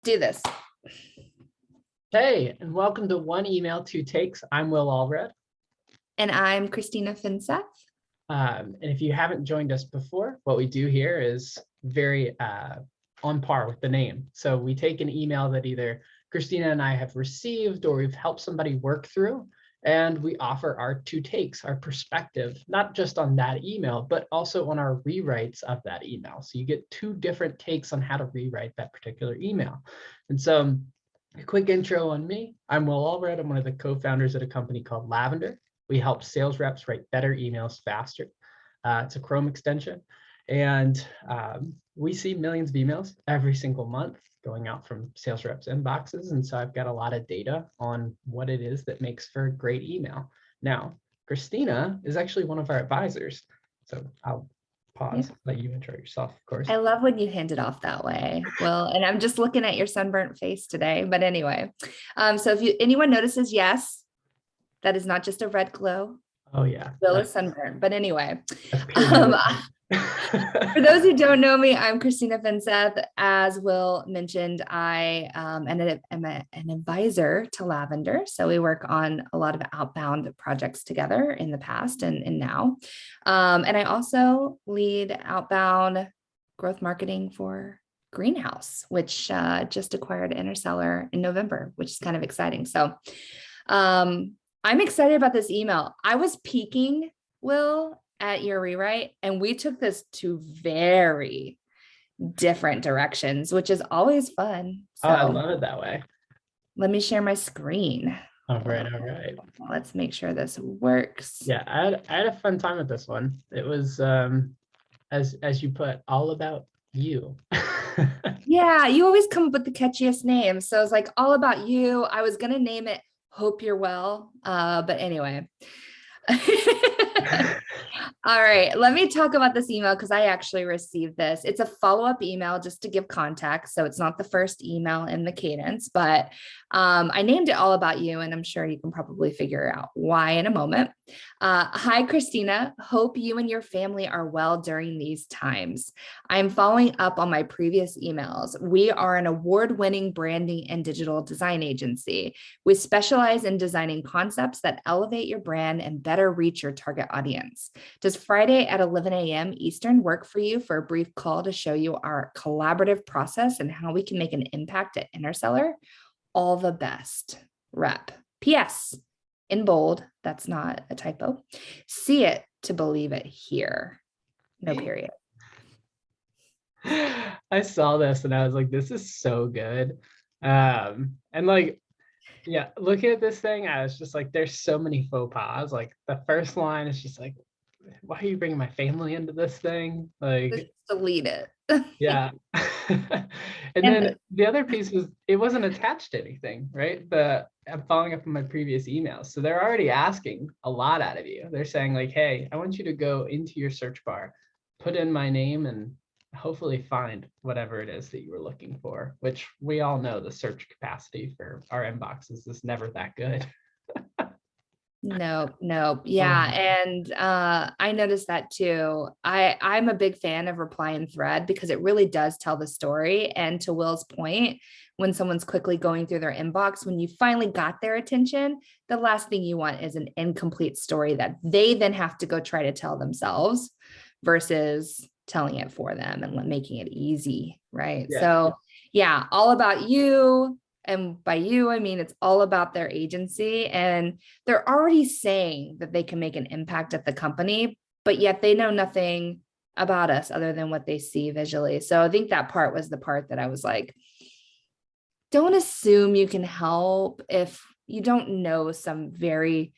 do this. Hey, and welcome to One Email, Two Takes. I'm Will Allred. And I'm Christina Finseth. And if you haven't joined us before, what we do here is very on par with the name. So we take an email that either Christina and I have received or we've helped somebody work through, and we offer our two takes, our perspective, not just on that email, but also on our rewrites of that email. So you get two different takes on how to rewrite that particular email. And so a quick intro on me. I'm Will Allred. I'm one of the co-founders at a company called Lavender. We help sales reps write better emails faster. It's a Chrome extension. And we see millions of emails every single month going out from sales reps' inboxes. And so I've got a lot of data on what it is that makes for a great email. Now, Christina is actually one of our advisors. So I'll pause, let you intro yourself, of course. I love when you hand it off that way. Well, and I'm just looking at your sunburnt face today. But anyway, so if anyone notices, yes, that is not just a red glow. Oh, yeah. Will is sunburnt. But anyway, For for those who don't know me, I'm Christina Finseth. As Will mentioned, I am an advisor to Lavender. So we work on a lot of outbound projects together in the past and now. And I also lead outbound growth marketing for Greenhouse, which just acquired Interseller in November, which is kind of exciting. So I'm excited about this email. I was peeking, Will, at your rewrite, and we took this to very different directions, which is always fun. So I love it that way. Let me share my screen. All right. Let's make sure this works. Yeah, I had a fun time with this one. It was as you put, all about you. Yeah, you always come up with the catchiest names. So it's like all about you. I was gonna name it Hope You're Well. But anyway. All right, let me talk about this email because I actually received this. It's a follow-up email just to give context. So it's not the first email in the cadence, but I named it All About You, and I'm sure you can probably figure out why in a moment. Hi, Christina. Hope you and your family are well during these times. I'm following up on my previous emails. We are an award-winning branding and digital design agency. We specialize in designing concepts that elevate your brand and better reach your target audience. Does Friday at 11 a.m. Eastern work for you for a brief call to show you our collaborative process and how we can make an impact at Interseller? All the best, Rep. P.S. in bold, that's not a typo. See it to believe it here. No period. I saw this and I was like, this is so good. And like, yeah, looking at this thing, I was just like, there's so many faux pas. Like the first line is just like, why are you bringing my family into this thing? Like, Just delete it. yeah. And then the other piece was it wasn't attached to anything, right? I'm following up on my previous emails. So they're already asking a lot out of you. They're saying like, hey, I want you to go into your search bar, put in my name, and hopefully find whatever it is that you were looking for, which we all know the search capacity for our inboxes is never that good. No. Yeah. And I noticed that too. I'm a big fan of reply and thread because it really does tell the story. And to Will's point, when someone's quickly going through their inbox, when you finally got their attention, the last thing you want is an incomplete story that they then have to go try to tell themselves versus telling it for them and making it easy. Right. Yeah. So yeah, all about you. And by you, I mean, it's all about their agency, and they're already saying that they can make an impact at the company, but yet they know nothing about us other than what they see visually. So I think that part was the part that I was like, don't assume you can help if you don't know some very,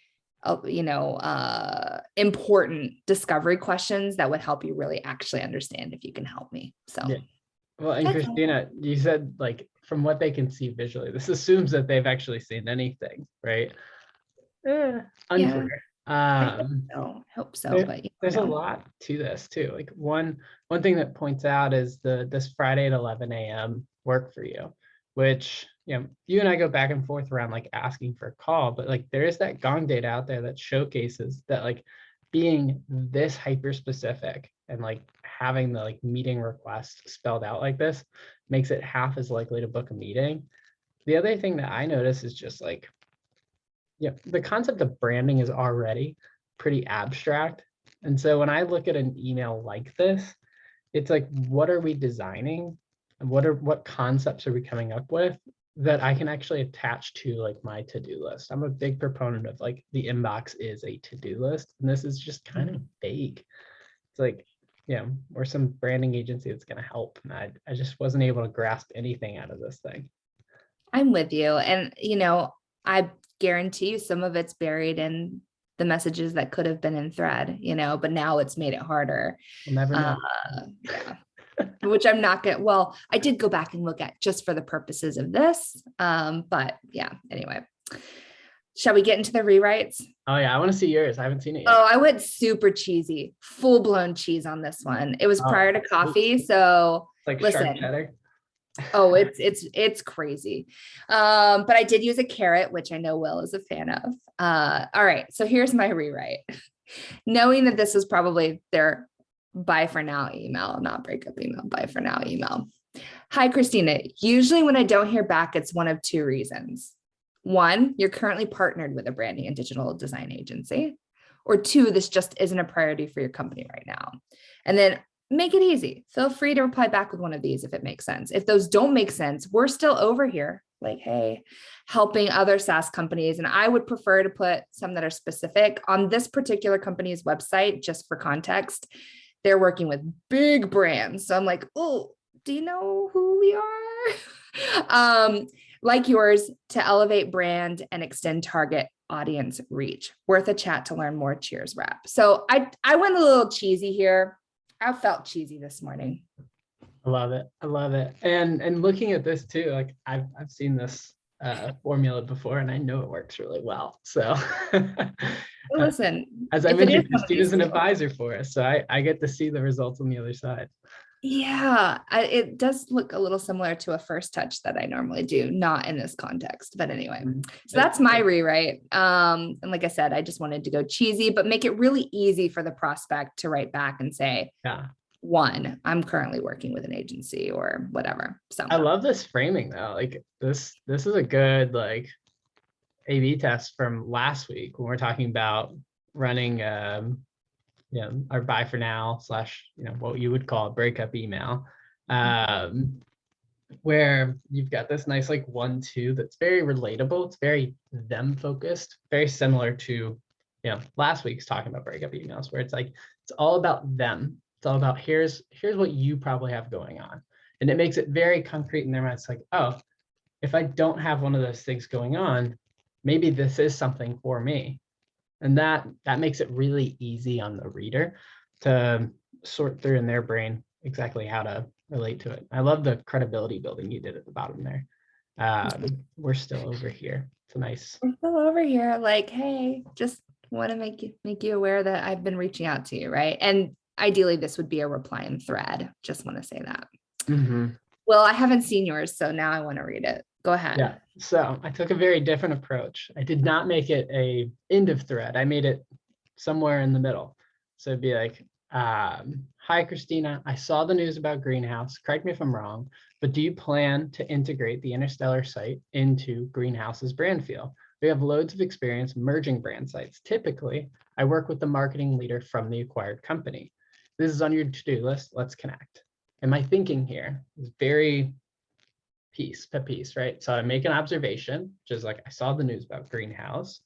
important discovery questions that would help you really actually understand if you can help me. So. Yeah. Well, and Christina, you said like from what they can see visually, this assumes that they've actually seen anything, right? Unclear. I hope so, but there's a lot to this too. Like one thing that points out is this Friday at 11 a.m. work for you, which you and I go back and forth around like asking for a call, but like there is that Gong data out there that showcases that like being this hyper specific and like having the like meeting request spelled out like this makes it half as likely to book a meeting. The other thing that I notice is just like, yeah, the concept of branding is already pretty abstract. And so when I look at an email like this, it's like, what are we designing? And what concepts are we coming up with that I can actually attach to like my to-do list? I'm a big proponent of like the inbox is a to-do list, and this is just kind of vague. It's like, we're some branding agency that's going to help. And I just wasn't able to grasp anything out of this thing. I'm with you. And, I guarantee you some of it's buried in the messages that could have been in thread, but now it's made it harder. We'll never know. Yeah. Which I'm not going to, well, I did go back and look at just for the purposes of this. But yeah, anyway, shall we get into the rewrites? Oh yeah, I want to see yours. I haven't seen it yet. Oh, I went super cheesy, full blown cheese on this one. It was prior to coffee. So like listen, sharp cheddar. Oh, it's crazy. But I did use a carrot, which I know Will is a fan of. All right, so here's my rewrite. Knowing that this is probably their bye for now email, not breakup email, bye for now email. Hi, Christina. Usually when I don't hear back, it's one of two reasons. One, you're currently partnered with a branding and digital design agency. Or two, this just isn't a priority for your company right now. And then make it easy. Feel free to reply back with one of these if it makes sense. If those don't make sense, we're still over here, like, hey, helping other SaaS companies. And I would prefer to put some that are specific. On this particular company's website, just for context, they're working with big brands. So I'm like, oh, do you know who we are? Like yours, to elevate brand and extend target audience reach. Worth a chat to learn more. Cheers, wrap. So I went a little cheesy here. I felt cheesy this morning. I love it. I love it. And looking at this too, like I've seen this formula before, and I know it works really well. So Listen, as I mentioned, Christina's an advisor for us, so I get to see the results on the other side. Yeah, it does look a little similar to a first touch that I normally do, not in this context. But anyway, so that's my rewrite. And like I said, I just wanted to go cheesy, but make it really easy for the prospect to write back and say, yeah, one, I'm currently working with an agency or whatever. So I love this framing though. Like this is a good like A/B test from last week when we're talking about running our bye for now / what you would call a breakup email, where you've got this nice like 1-2 that's very relatable. It's very them focused, very similar to last week's talking about breakup emails, where it's like it's all about them. It's all about here's what you probably have going on, and it makes it very concrete in their mind. It's like, oh, if I don't have one of those things going on, maybe this is something for me. And that makes it really easy on the reader to sort through in their brain exactly how to relate to it. I love the credibility building you did at the bottom there. We're still over here. It's a nice. We're still over here, like, hey, just want to make you aware that I've been reaching out to you, right? And ideally, this would be a reply in thread. Just want to say that. Mm-hmm. Well, I haven't seen yours, so now I want to read it. Go ahead. Yeah. So I took a very different approach. I did not make it a end of thread. I made it somewhere in the middle. So it'd be like, hi, Christina. I saw the news about Greenhouse. Correct me if I'm wrong, but do you plan to integrate the Interstellar site into Greenhouse's brand feel? We have loads of experience merging brand sites. Typically, I work with the marketing leader from the acquired company. This is on your to-do list. Let's connect. And my thinking here is very piece to piece, right? So I make an observation, which is like, I saw the news about Greenhouse,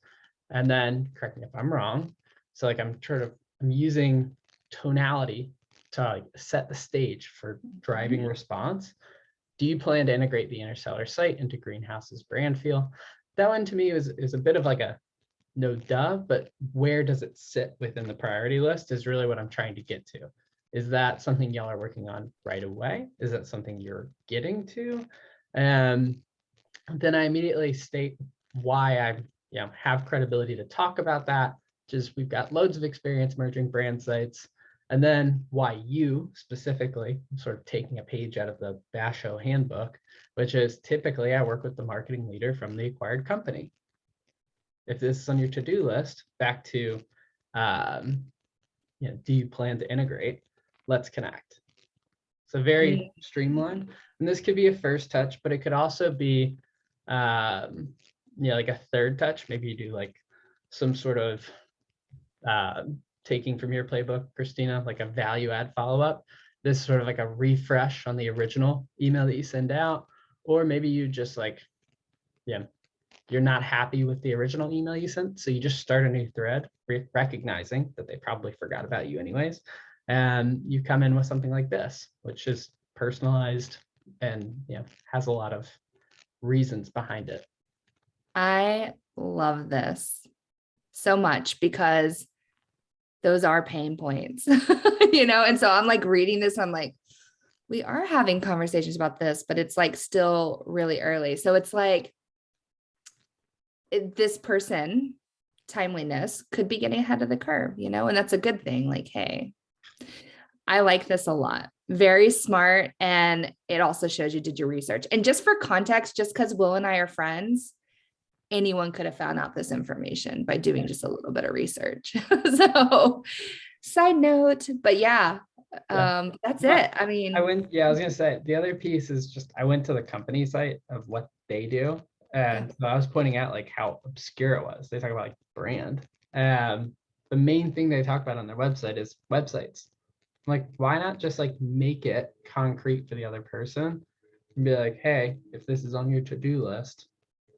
and then correct me if I'm wrong. So like I'm using tonality to like set the stage for driving response. Do you plan to integrate the Interstellar site into Greenhouse's brand feel? That one to me is a bit of like a no duh, but where does it sit within the priority list is really what I'm trying to get to. Is that something y'all are working on right away? Is that something you're getting to? And then I immediately state why I have credibility to talk about that. Just we've got loads of experience merging brand sites. And then why you specifically, sort of taking a page out of the Basho handbook, which is typically I work with the marketing leader from the acquired company. If this is on your to-do list, back to, do you plan to integrate? let's connect. So very streamlined. And this could be a first touch, but it could also be, like a third touch. Maybe you do like some sort of taking from your playbook, Christina, like a value add follow-up. This is sort of like a refresh on the original email that you send out. Or maybe you just like, you're not happy with the original email you sent. So you just start a new thread, recognizing that they probably forgot about you anyways. And you come in with something like this, which is personalized and has a lot of reasons behind it. I love this so much because those are pain points, and so I'm like reading this, I'm like, we are having conversations about this, but it's like still really early. So it's like this person, timeliness could be getting ahead of the curve, and that's a good thing. Like, hey, I like this a lot. Very smart. And it also shows you did your research. And just for context, just because Will and I are friends, anyone could have found out this information by doing just a little bit of research. So side note, but that's it. I mean, I was gonna say the other piece is just I went to the company site of what they do. And so I was pointing out like how obscure it was. They talk about like brand. The main thing they talk about on their website is websites. I'm like, why not just like make it concrete for the other person and be like, hey, if this is on your to-do list,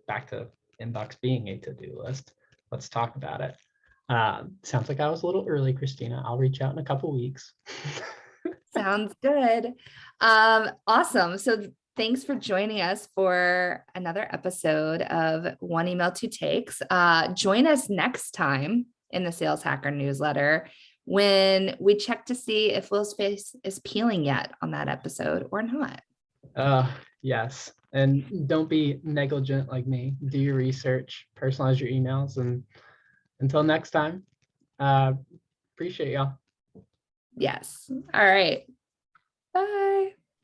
back to inbox being a to-do list, let's talk about it. Sounds like I was a little early, Christina. I'll reach out in a couple weeks. Sounds good. Awesome. So thanks for joining us for another episode of One Email, Two Takes. Join us next time in the Sales Hacker newsletter when we check to see if Will's face is peeling yet on that episode or not. Yes. And don't be negligent like me. Do your research, personalize your emails, and until next time, appreciate y'all. Yes. All right. Bye.